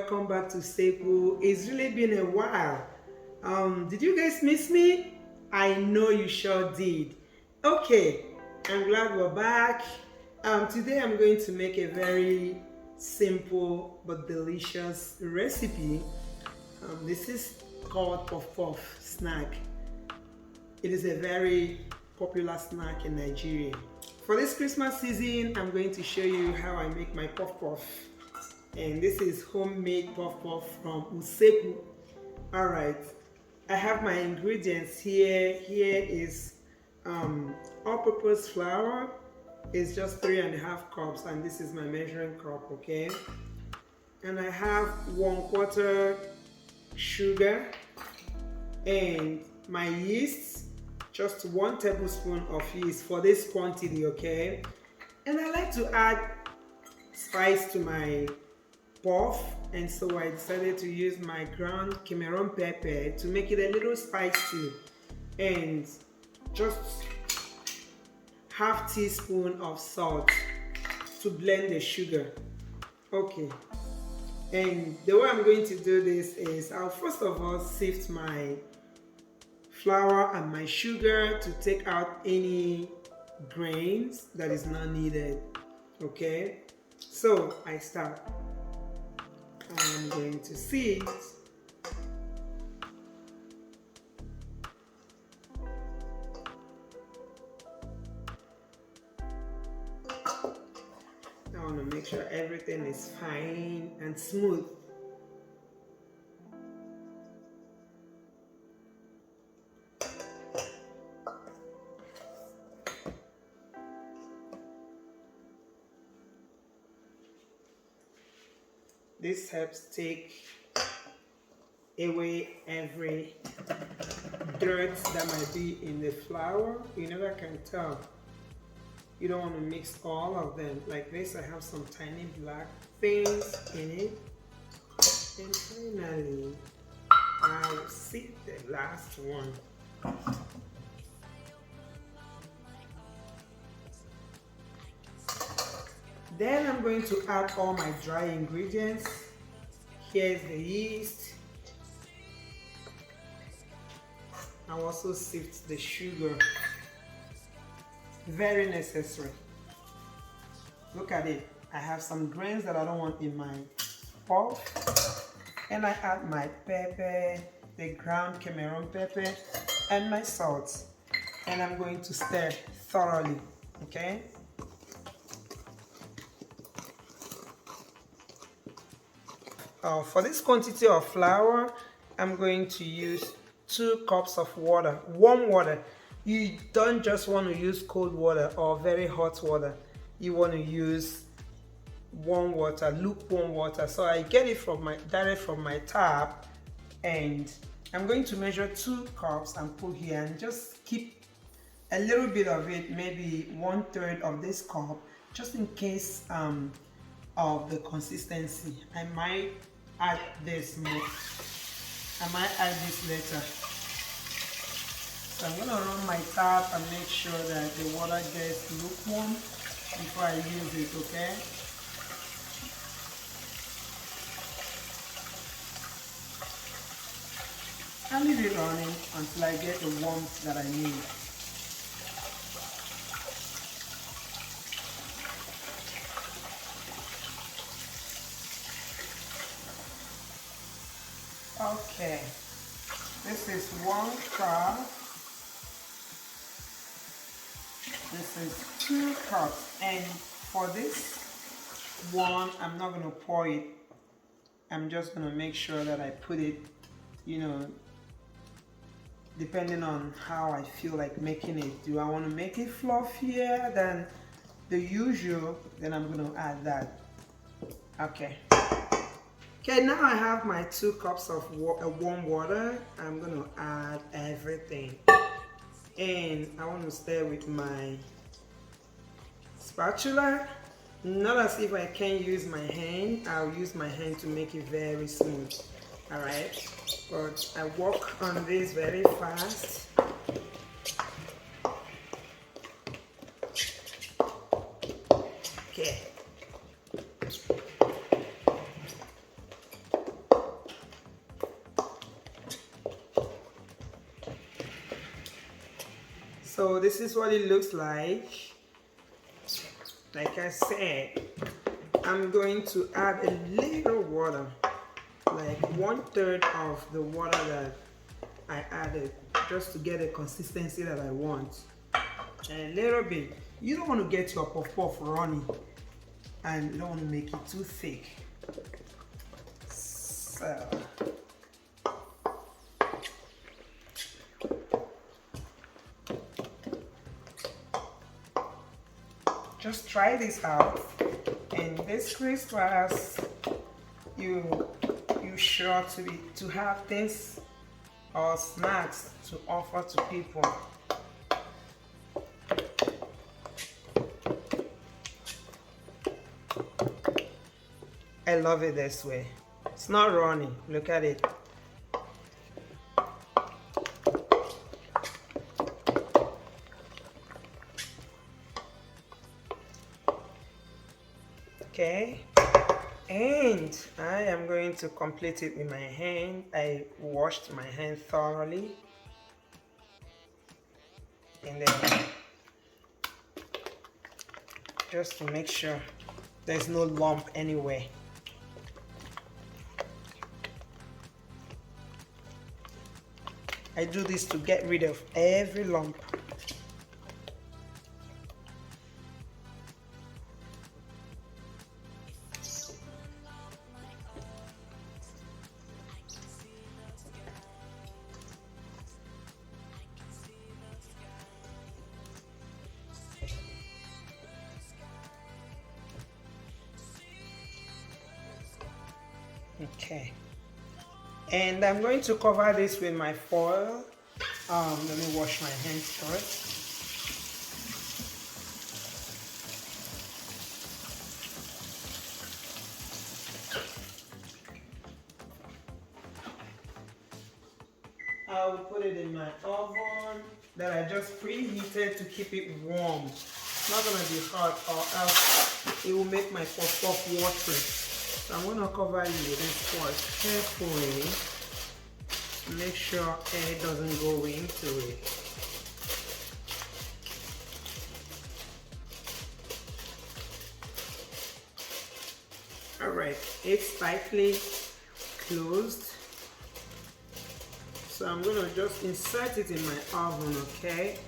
welcome back to Staple. It's really been a while. Did you guys miss me? I know you sure did. Okay, I'm glad we're back. Today I'm going to make a very simple but delicious recipe. This is called puff puff snack. It is a very popular snack in Nigeria. For this Christmas season, I'm going to show you how I make my puff puff. And this is homemade puff puff from Useku. Alright, I have my ingredients here. Here is all-purpose flour. It's just 3.5 cups, and this is my measuring cup, okay? And I have 1/4 sugar and my yeast, just 1 tablespoon of yeast for this quantity, okay? And I like to add spice to my puff, and so I decided to use my ground Cameroon pepper to make it a little spicy, and just half teaspoon of salt to blend the sugar. Okay, and the way I'm going to do this is I'll first of all sift my flour and my sugar to take out any grains that is not needed. Okay, so I start. I'm going to sift. I want to make sure everything is fine and smooth. This helps take away every dirt that might be in the flour. You never can tell. You don't want to mix all of them. Like this, I have some tiny black things in it. And finally, I'll sift the last one. Then I'm going to add all my dry ingredients. Here's the yeast. I'll also sift the sugar. Very necessary. Look at it. I have some grains that I don't want in my puff. And I add my pepper, the ground Cameroon pepper, and my salt. And I'm going to stir thoroughly. Okay? For this quantity of flour, I'm going to use 2 cups of water, warm water. You don't just want to use cold water or very hot water. You want to use warm water, lukewarm water. So I get it from direct from my tap, and I'm going to measure 2 cups and put here, and just keep a little bit of it, maybe 1/3 of this cup, just in case of the consistency. I might add this more. I might add this later. So I'm gonna run my tap and make sure that the water gets lukewarm before I use it, okay? I'll leave it running until I get the warmth that I need. Okay, this is 1 cup. This is 2 cups, and for this one, I'm not going to pour it. I'm just going to make sure that I put it, depending on how I feel like making it. Do I want to make it fluffier than the usual? Then I'm going to add that. Okay. Okay, now I have my 2 cups of warm water. I'm going to add everything. And I want to stir with my spatula. Not as if I can't use my hand. I'll use my hand to make it very smooth. Alright, but I work on this very fast. Okay. So this is what it looks like. Like I said, I'm going to add a little water, like 1/3 of the water that I added, just to get a consistency that I want. And a little bit. You don't want to get your puff puff runny, and you don't want to make it too thick. So just try this out. And this Christmas, you sure to have things or snacks to offer to people. I love it this way. It's not runny. Look at it. Okay, and I am going to complete it with my hand. I washed my hand thoroughly, and then just to make sure there's no lump anywhere. I do this to get rid of every lump. Okay, and I'm going to cover this with my foil. Let me wash my hands first. I'll put it in my oven that I just preheated to keep it warm. It's not going to be hot, or else it will make my puff puff watery. So I'm going to cover it with this foil carefully to make sure air doesn't go into it. Alright, it's tightly closed. So I'm going to just insert it in my oven, okay?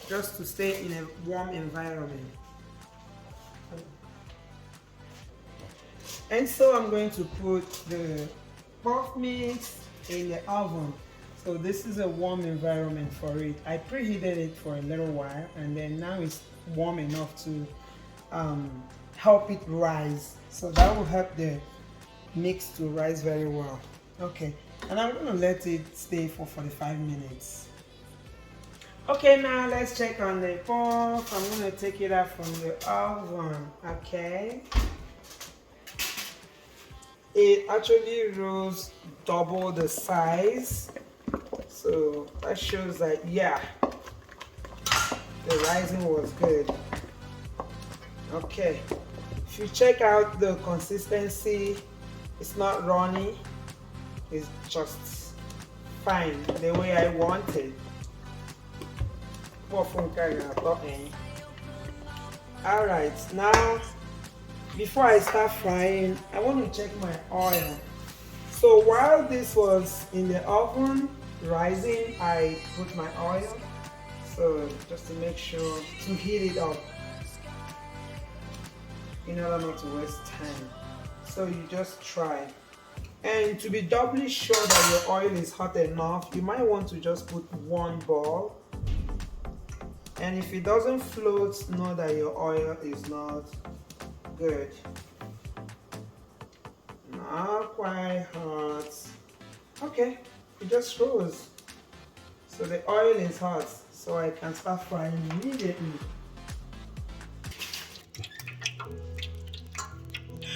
Just to stay in a warm environment. And so I'm going to put the puff mix in the oven. So this is a warm environment for it. I preheated it for a little while, and then now it's warm enough to help it rise. So that will help the mix to rise very well. Okay, and I'm going to let it stay for 45 minutes. Okay, now let's check on the puff. I'm going to take it out from the oven, okay? It actually rose double the size, so that shows that, yeah, the rising was good. Okay, if you check out the consistency, it's not runny, it's just fine, the way I want it. Alright, now before I start frying, I want to check my oil. So while this was in the oven rising, I put my oil, so just to make sure to heat it up in order not to waste time. So you just try, and to be doubly sure that your oil is hot enough, you might want to just put one ball, and if it doesn't float, know that your oil is not good. Not quite hot. Okay, it just rose. So the oil is hot, so I can start frying immediately.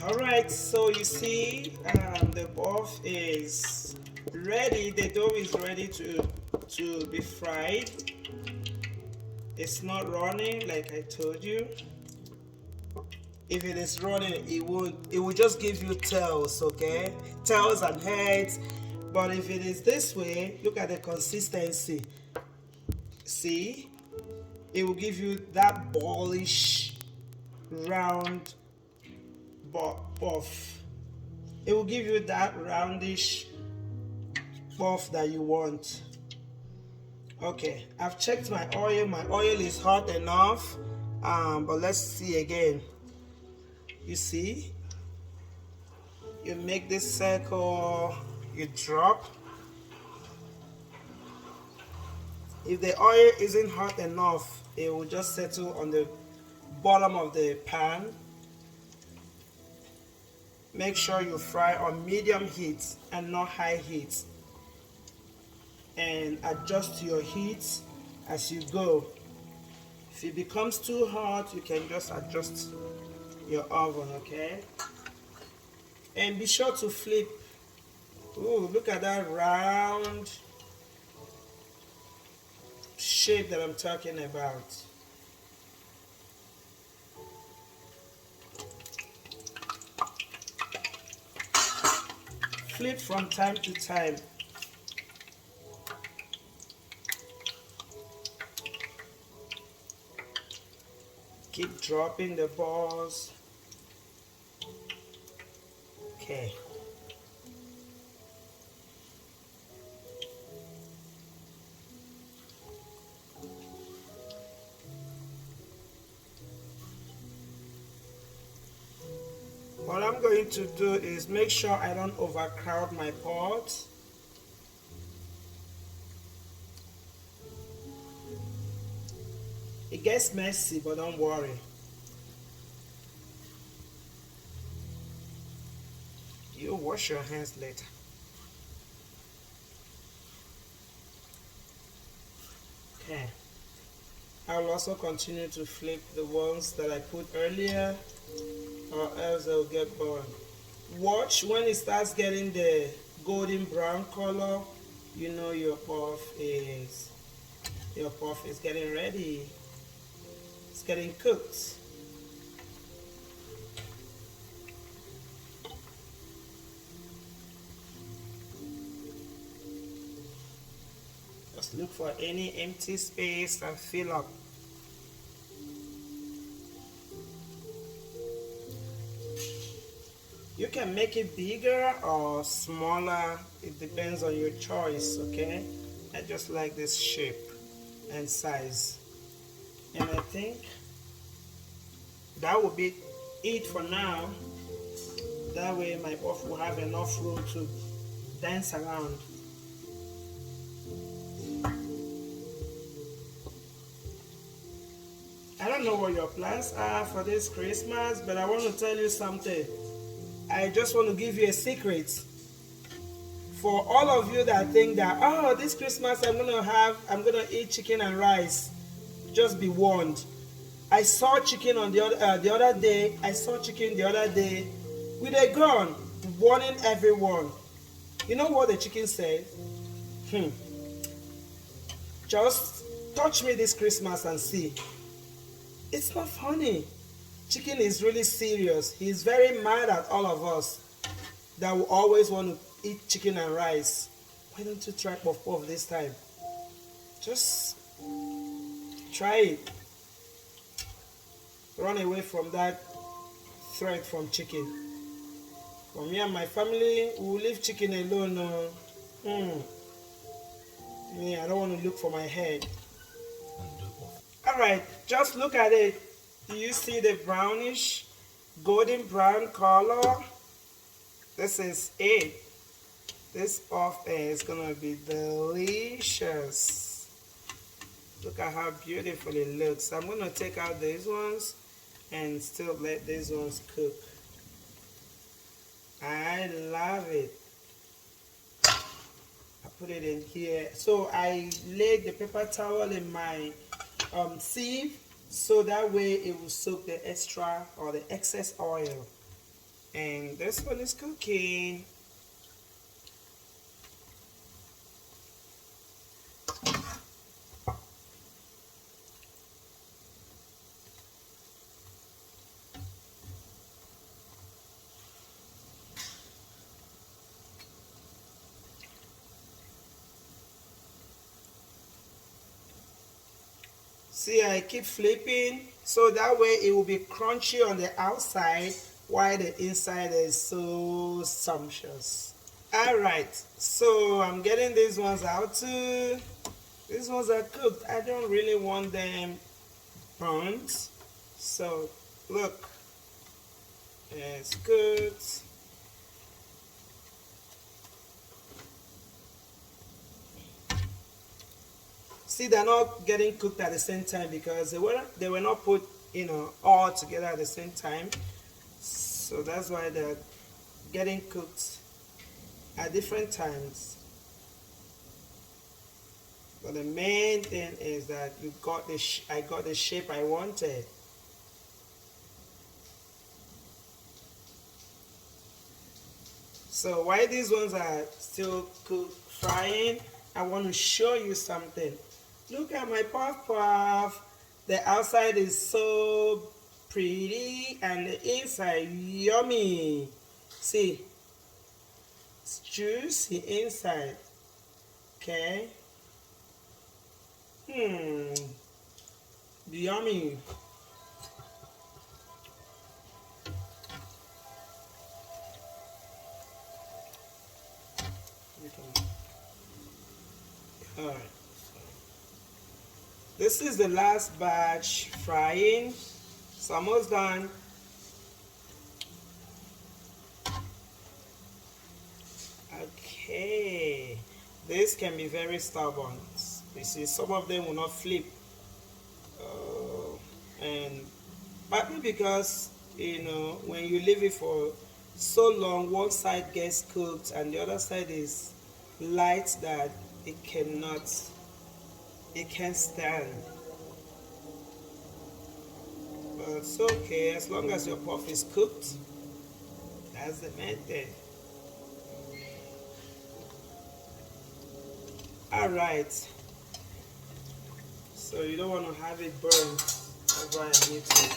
Alright, so you see the puff is ready, the dough is ready to be fried. It's not running like I told you. If it is running, it will just give you tails, okay? Tails and heads. But if it is this way, look at the consistency. See? it will give you that ballish round puff. It will give you that roundish puff that you want. Okay, I've checked my oil. My oil is hot enough. But let's see again. You see, you make this circle, you drop. If the oil isn't hot enough, it will just settle on the bottom of the pan. Make sure you fry on medium heat and not high heat, and adjust your heat as you go. If it becomes too hot, you can just adjust your oven, okay? And be sure to flip. Ooh, look at that round shape that I'm talking about. Flip from time to time. Keep dropping the balls. Okay. What I'm going to do is make sure I don't overcrowd my pot. It gets messy, but don't worry. You wash your hands later. Okay. I'll also continue to flip the ones that I put earlier, or else they'll get burned. Watch when it starts getting the golden brown color, you know your puff is getting ready. It's getting cooked. Just look for any empty space and fill up. You can make it bigger or smaller, it depends on your choice, okay? I just like this shape and size. And I think that will be it for now. That way my puff will have enough room to dance around. I don't know what your plans are for this Christmas, but I want to tell you something. I just want to give you a secret. For all of you that think that, oh, this Christmas I'm gonna eat chicken and rice, just be warned. I saw chicken on the other day. I saw chicken the other day with a gun, warning everyone. You know what the chicken said? Just touch me this Christmas and see. It's not funny. Chicken is really serious. He's very mad at all of us that we always want to eat chicken and rice. Why don't you try puff puff this time? Just try it. Run away from that threat from chicken. For me and my family, we will leave chicken alone. Me, I don't want to look for my head. Alright, just look at it. Do you see the brownish, golden brown color? This is it. This puff is gonna be delicious. Look at how beautiful it looks. I'm gonna take out these ones and still let these ones cook. I love it. I put it in here. So I laid the paper towel in my sieve, so that way it will soak the extra or the excess oil. And this one is cooking. See, I keep flipping so that way it will be crunchy on the outside while the inside is so sumptuous. Alright, so I'm getting these ones out too. These ones are cooked. I don't really want them burnt. So look, it's cooked. See, they're not getting cooked at the same time because they were not put, all together at the same time. So that's why they're getting cooked at different times. But the main thing is that I got the shape I wanted. So while these ones are still frying, I want to show you something. Look at my puff puff. The outside is so pretty and the inside yummy. See, it's juicy inside. Okay. Yummy. All right. This is the last batch frying. It's almost done. Okay. This can be very stubborn. You see, some of them will not flip. And partly because, when you leave it for so long, one side gets cooked and the other side is light that it can't stand. But it's okay as long as your puff is cooked. That's the main thing. Alright, so you don't want to have it burnt. That's why I need to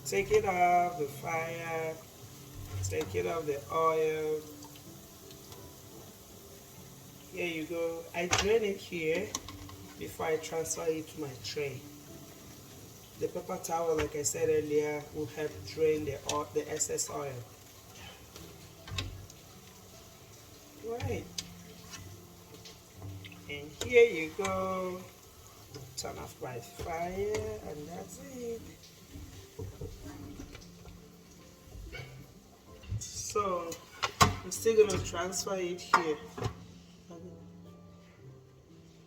take it off the fire, take it off the oil. Here you go. I drain it here before I transfer it to my tray. The paper towel, like I said earlier, will help drain the excess oil. Right. And here you go. Turn off my fire, and that's it. So I'm still going to transfer it here.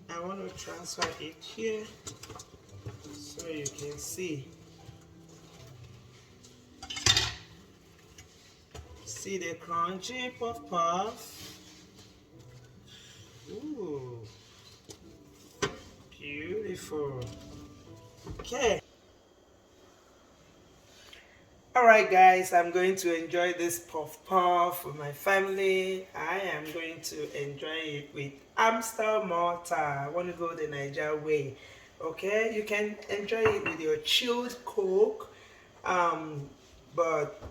I want to transfer it here so you can see. See the crunchy puff puff. Ooh, beautiful. Okay. Alright guys, I'm going to enjoy this puff puff with my family. I am going to enjoy it with Amstel Malta. I want to go the Niger way. Okay, you can enjoy it with your chilled Coke. But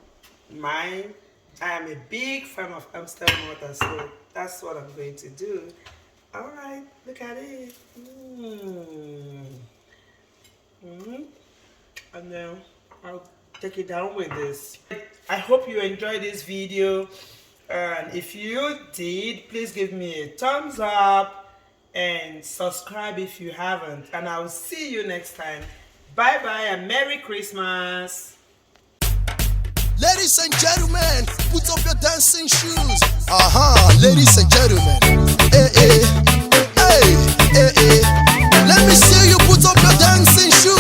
I am a big fan of Amstel Malta, so that's what I'm going to do. Alright, look at it. And then I'll take it down with this. I hope you enjoyed this video, and if you did, please give me a thumbs up and subscribe if you haven't, and I'll see you next time. Bye bye and Merry Christmas. Ladies and gentlemen, put up your dancing shoes. Ladies and gentlemen, hey, hey, hey, hey, hey. Let me see you put up your dancing shoes.